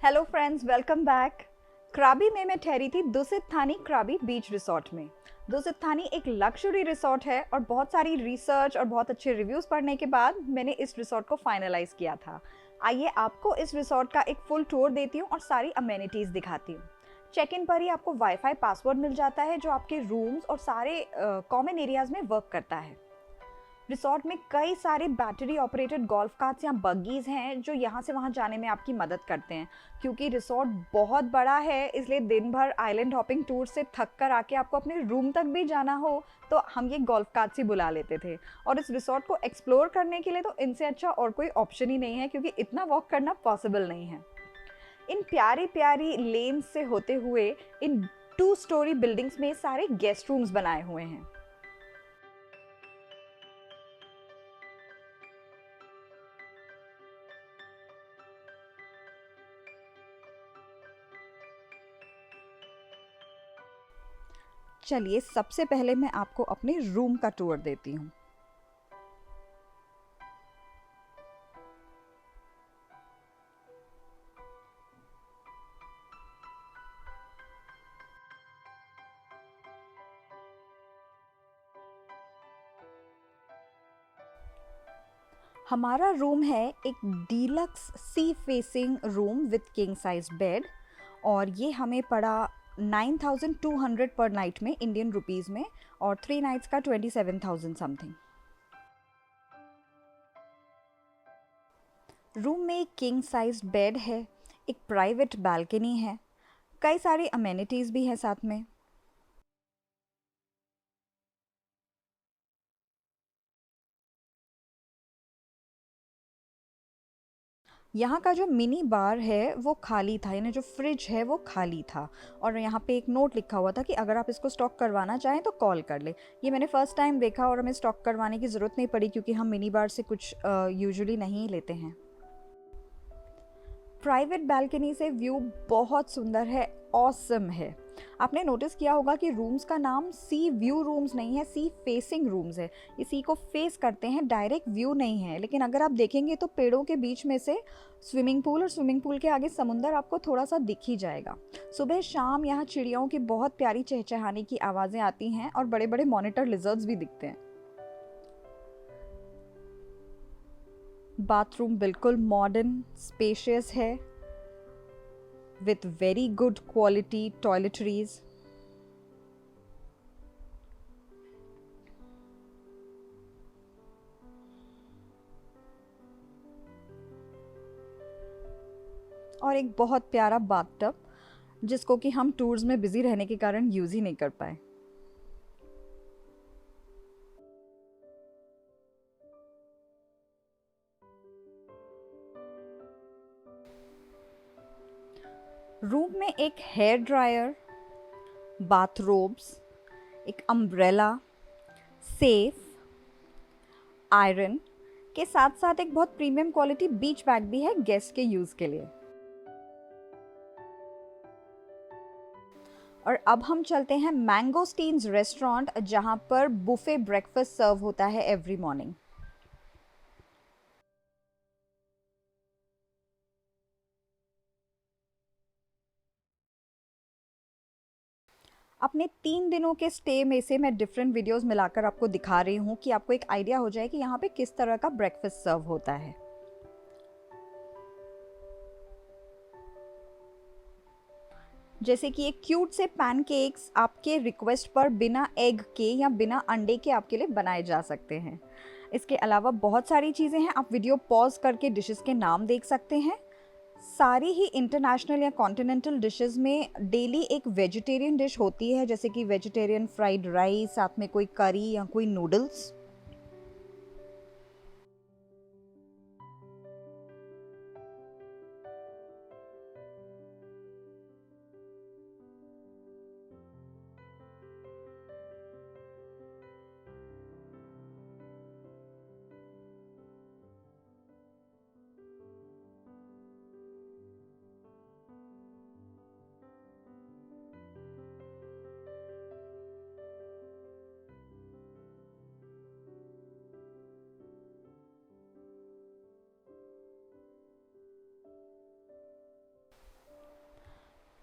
Hello friends, welcome back. क्राबी में मैं ठहरी थी दुसित थानी क्राबी बीच रिसोर्ट में। दुसित थानी एक लग्जरी रिसोर्ट है और बहुत सारी रिसर्च और बहुत अच्छे रिव्यूज़ पढ़ने के बाद मैंने इस रिसोर्ट को फाइनलाइज किया था। आइए आपको इस रिसोर्ट का एक फुल टूर देती हूँ और सारी अमेनिटीज़ दिखाती हूँ। चेक इन पर ही आपको वाईफाई पासवर्ड मिल जाता है जो आपके रूम्स और सारे कॉमन एरियाज़ में वर्क करता है। रिसोर्ट में कई सारे बैटरी ऑपरेटेड गोल्फ कार्ट्स या बग्गीज हैं जो यहाँ से वहाँ जाने में आपकी मदद करते हैं। क्योंकि रिसोर्ट बहुत बड़ा है इसलिए दिन भर आइलैंड हॉपिंग टूर से थक कर आके आपको अपने रूम तक भी जाना हो तो हम ये गोल्फ कार्ट्स ही बुला लेते थे। और इस रिसोर्ट को एक्सप्लोर करने के लिए तो इनसे अच्छा और कोई ऑप्शन ही नहीं है क्योंकि इतना वॉक करना पॉसिबल नहीं है। इन प्यारी प्यारी लेन से होते हुए इन 2 स्टोरी बिल्डिंग्स में सारे गेस्ट रूम्स बनाए हुए हैं। चलिए सबसे पहले मैं आपको अपने रूम का टूर देती हूँ। हमारा रूम है एक deluxe sea facing room with king size bed और ये हमें पड़ा 9,200 पर नाइट में इंडियन रुपीज़ में और 3 नाइट्स का 27,000 समथिंग। रूम में एक किंग साइज बेड है, एक प्राइवेट बालकनी है, कई सारी अमेनिटीज़ भी हैं साथ में। यहाँ का जो मिनी बार है वो खाली था, यानी जो फ्रिज है वो खाली था और यहाँ पे एक नोट लिखा हुआ था कि अगर आप इसको स्टॉक करवाना चाहें तो कॉल कर ले। ये मैंने फ़र्स्ट टाइम देखा और हमें स्टॉक करवाने की ज़रूरत नहीं पड़ी क्योंकि हम मिनी बार से कुछ यूजुअली नहीं लेते हैं। प्राइवेट बालकनी से व्यू बहुत सुंदर है, ऑसम है। आपने नोटिस किया होगा कि रूम्स का नाम सी व्यू रूम्स नहीं है, सी फेसिंग रूम्स है। ये सी को फेस करते हैं, डायरेक्ट व्यू नहीं है। लेकिन अगर आप देखेंगे तो पेड़ों के बीच में से स्विमिंग पूल और स्विमिंग पूल के आगे समुंदर आपको थोड़ा सा दिख ही जाएगा। सुबह शाम यहाँ चिड़ियों की बहुत प्यारी चहचहाने की आवाज़ें आती हैं और बड़े बड़े मॉनिटर लिजर्ड्स भी दिखते हैं। बाथरूम बिल्कुल मॉडर्न स्पेशियस है with very good quality toiletries. और एक बहुत प्यारा बाथटब जिसको कि हम टूर्स में बिजी रहने के कारण यूज़ ही नहीं कर पाए। रूम में एक हेयर ड्रायर, बाथरोब्स, एक अम्ब्रेला, सेफ, आयरन के साथ साथ एक बहुत प्रीमियम क्वालिटी बीच बैग भी है गेस्ट के यूज़ के लिए। और अब हम चलते हैं मैंगोस्टीन्स रेस्टोरेंट जहाँ पर बुफे ब्रेकफास्ट सर्व होता है एवरी मॉर्निंग। अपने 3 दिनों के स्टे में से मैं डिफरेंट वीडियोस मिलाकर आपको दिखा रही हूँ कि आपको एक आइडिया हो जाए कि यहाँ पे किस तरह का ब्रेकफास्ट सर्व होता है। जैसे कि एक क्यूट से पैनकेक्स आपके रिक्वेस्ट पर बिना एग के या बिना अंडे के आपके लिए बनाए जा सकते हैं। इसके अलावा बहुत सारी चीज़ें हैं, आप वीडियो पॉज करके डिशेस के नाम देख सकते हैं। सारी ही इंटरनेशनल या कॉन्टिनेंटल डिशेस में डेली एक वेजिटेरियन डिश होती है, जैसे कि वेजिटेरियन फ्राइड राइस, साथ में कोई करी या कोई नूडल्स।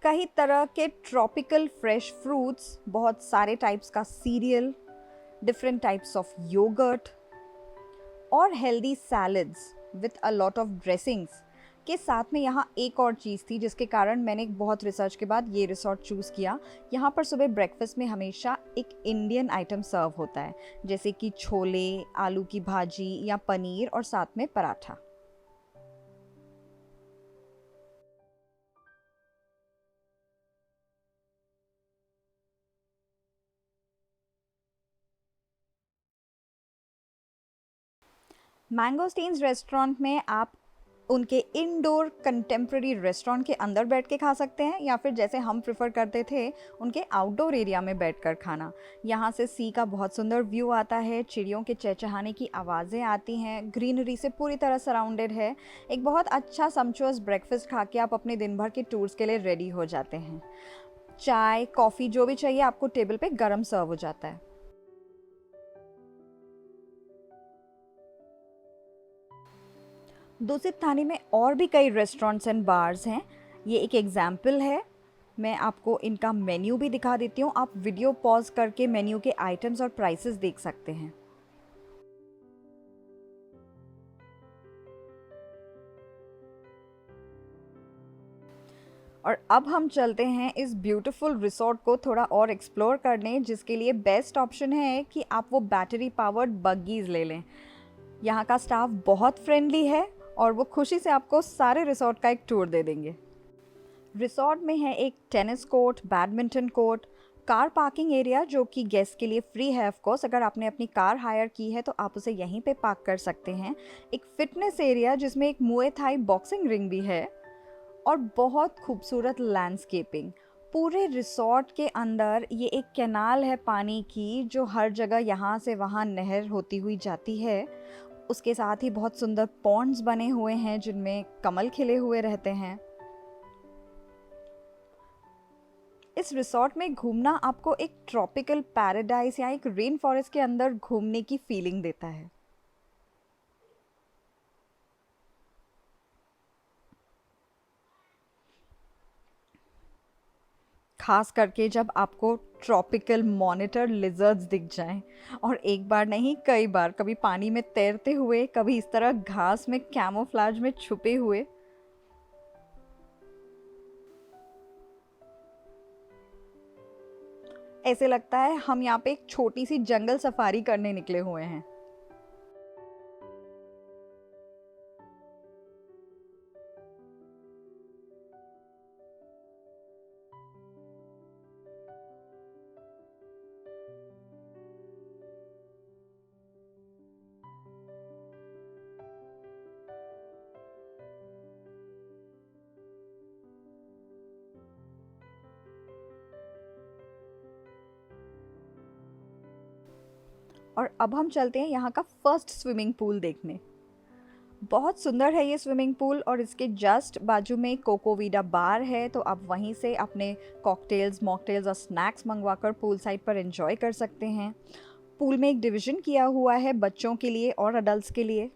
कई तरह के ट्रॉपिकल फ्रेश फ्रूट्स, बहुत सारे टाइप्स का cereal, different types of yogurt और healthy salads with a lot of dressings के साथ में यहाँ एक और चीज़ थी जिसके कारण मैंने बहुत रिसर्च के बाद ये रिसोर्ट चूज़ किया। यहाँ पर सुबह ब्रेकफास्ट में हमेशा एक इंडियन आइटम सर्व होता है, जैसे कि छोले, आलू की भाजी या पनीर और साथ में पराठा। मैंगोस्टीन्स रेस्टोरेंट में आप उनके इंडोर कंटेम्प्रेरी रेस्टोरेंट के अंदर बैठ के खा सकते हैं, या फिर जैसे हम प्रेफर करते थे उनके आउटडोर एरिया में बैठकर खाना। यहाँ से सी का बहुत सुंदर व्यू आता है, चिड़ियों के चहचहाने की आवाज़ें आती हैं, ग्रीनरी से पूरी तरह सराउंडेड है। एक बहुत अच्छा सम्पचुअस ब्रेकफास्ट खा के आप अपने दिन भर के टूर्स के लिए रेडी हो जाते हैं। चाय, कॉफ़ी जो भी चाहिए आपको टेबल पे गरम सर्व हो जाता है। दूसित थाने में और भी कई रेस्टोरेंट्स एंड बार्स हैं। ये एक एग्जाम्पल है। मैं आपको इनका मेन्यू भी दिखा देती हूँ। आप वीडियो पॉज करके मेन्यू के आइटम्स और प्राइसेस देख सकते हैं। और अब हम चलते हैं इस ब्यूटीफुल रिसोर्ट को थोड़ा और एक्सप्लोर करने, जिसके लिए बेस्ट ऑप्शन है कि आप वो बैटरी पावर्ड बग्गीज़ ले लें। यहाँ का स्टाफ बहुत फ्रेंडली है और वो खुशी से आपको सारे रिसोर्ट का एक टूर दे देंगे। रिसोर्ट में है एक tennis court, badminton court, car parking area जो कि गेस्ट के लिए फ्री है। ऑफ कोर्स अगर आपने अपनी कार हायर की है तो आप उसे यहीं पे पार्क कर सकते हैं। एक फिटनेस एरिया जिसमें एक मुए थाई बॉक्सिंग रिंग भी है और बहुत खूबसूरत लैंडस्केपिंग। पूरे रिसोर्ट के अंदर ये एक कैनाल है पानी की, जो हर जगह यहाँ से वहाँ नहर होती हुई जाती है। उसके साथ ही बहुत सुंदर पॉन्ड्स बने हुए हैं जिनमें कमल खिले हुए रहते हैं। इस रिसोर्ट में घूमना आपको एक ट्रॉपिकल पैराडाइज या एक रेन फॉरेस्ट के अंदर घूमने की फीलिंग देता है। खास करके जब आपको ट्रॉपिकल मॉनिटर लिजर्ड्स दिख जाएं, और एक बार नहीं कई बार, कभी पानी में तैरते हुए, कभी इस तरह घास में कैमोफ्लेज में छुपे हुए। ऐसे लगता है हम यहाँ पे एक छोटी सी जंगल सफारी करने निकले हुए हैं। और अब हम चलते हैं यहाँ का फर्स्ट स्विमिंग पूल देखने। बहुत सुंदर है ये स्विमिंग पूल और इसके जस्ट बाजू में कोकोवीडा बार है, तो आप वहीं से अपने कॉकटेल्स, मॉकटेल्स और स्नैक्स मंगवाकर पूल साइड पर एंजॉय कर सकते हैं। पूल में एक डिवीज़न किया हुआ है बच्चों के लिए और अडल्ट्स के लिए।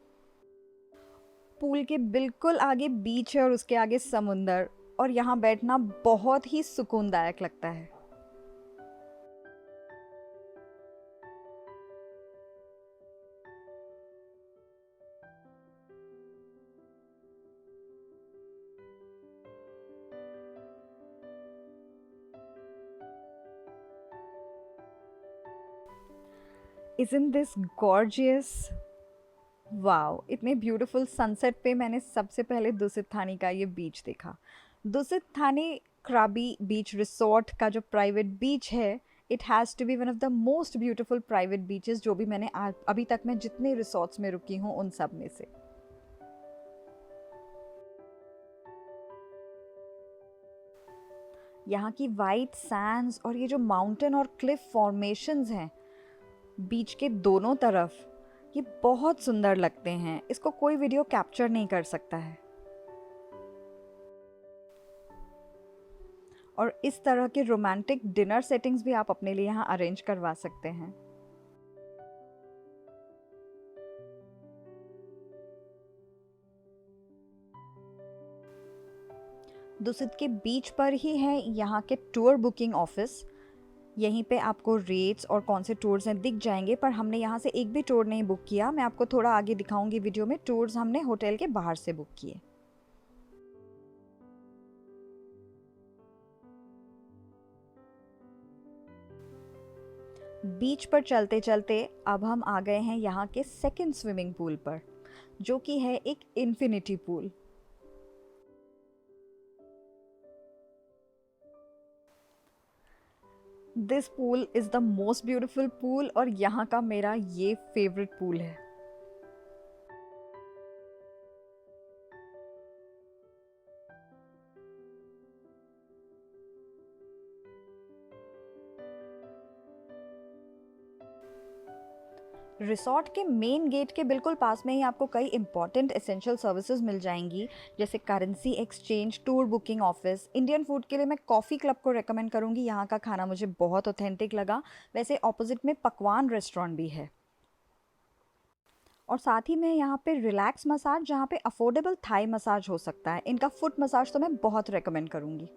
पूल के बिल्कुल आगे बीच है और उसके आगे समुंदर, और यहाँ बैठना बहुत ही सुकूनदायक लगता है। Isn't this gorgeous? वाओ! इतने ब्यूटीफुल सनसेट पे मैंने सबसे पहले दुसित थानी का ये बीच देखा। दुसित थानी क्राबी बीच रिसोर्ट का जो प्राइवेट बीच है, it has to be one of the most beautiful private beaches जो भी मैंने अभी तक मैं जितने रिसोर्ट्स में रुकी हूँ उन सब में से। यहाँ की वाइट सैंड्स और ये जो माउंटेन और क्लिफ फॉर्मेशंस हैं बीच के दोनों तरफ, ये बहुत सुंदर लगते हैं। इसको कोई वीडियो कैप्चर नहीं कर सकता है। और इस तरह के रोमांटिक डिनर सेटिंग्स भी आप अपने लिए यहाँ अरेंज करवा सकते हैं। दुसित के बीच पर ही है यहाँ के टूर बुकिंग ऑफिस। यहीं पे आपको रेट्स और कौन से टूर्स हैं दिख जाएंगे, पर हमने यहाँ से एक भी टूर नहीं बुक किया। मैं आपको थोड़ा आगे दिखाऊंगी वीडियो में। टूर्स हमने होटल के बाहर से बुक किए। बीच पर चलते चलते अब हम आ गए हैं यहाँ के सेकंड स्विमिंग पूल पर, जो कि है एक infinity pool. This pool is the most beautiful pool और यहाँ का मेरा ये फेवरेट पूल है। रिसॉर्ट के मेन गेट के बिल्कुल पास में ही आपको कई इंपॉर्टेंट एसेंशियल सर्विसेज मिल जाएंगी, जैसे currency exchange, tour booking office. Indian food के लिए मैं कॉफ़ी क्लब को रेकमेंड करूँगी, यहाँ का खाना मुझे बहुत ऑथेंटिक लगा। वैसे ऑपोजिट में पकवान रेस्टोरेंट भी है। और साथ ही में यहाँ पे रिलैक्स मसाज, जहाँ पे अफोर्डेबल थाई मसाज हो सकता है। इनका फुट मसाज तो मैं बहुत रेकमेंड करूँगी।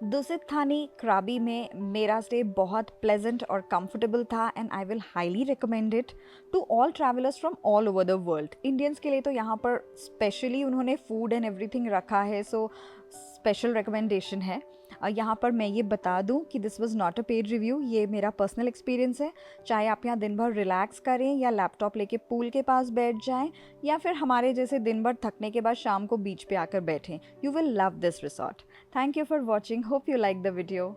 दुसित थानी क्राबी में मेरा स्टे बहुत प्लेजेंट और कंफर्टेबल था and I will highly recommend it to all travellers from all over the world. Indians के लिए तो यहाँ पर स्पेशली उन्होंने फूड एंड एवरीथिंग रखा है, सो स्पेशल रिकमेंडेशन है। यहाँ पर मैं ये बता दूँ कि this was not a paid review, ये मेरा पर्सनल एक्सपीरियंस है। चाहे आप यहाँ दिन भर रिलैक्स करें या लैपटॉप लेके पूल के पास बैठ जाएं, या फिर हमारे जैसे दिन भर थकने के बाद शाम को बीच पे आकर बैठें, you will love this resort. Thank you for watching, hope you like the video.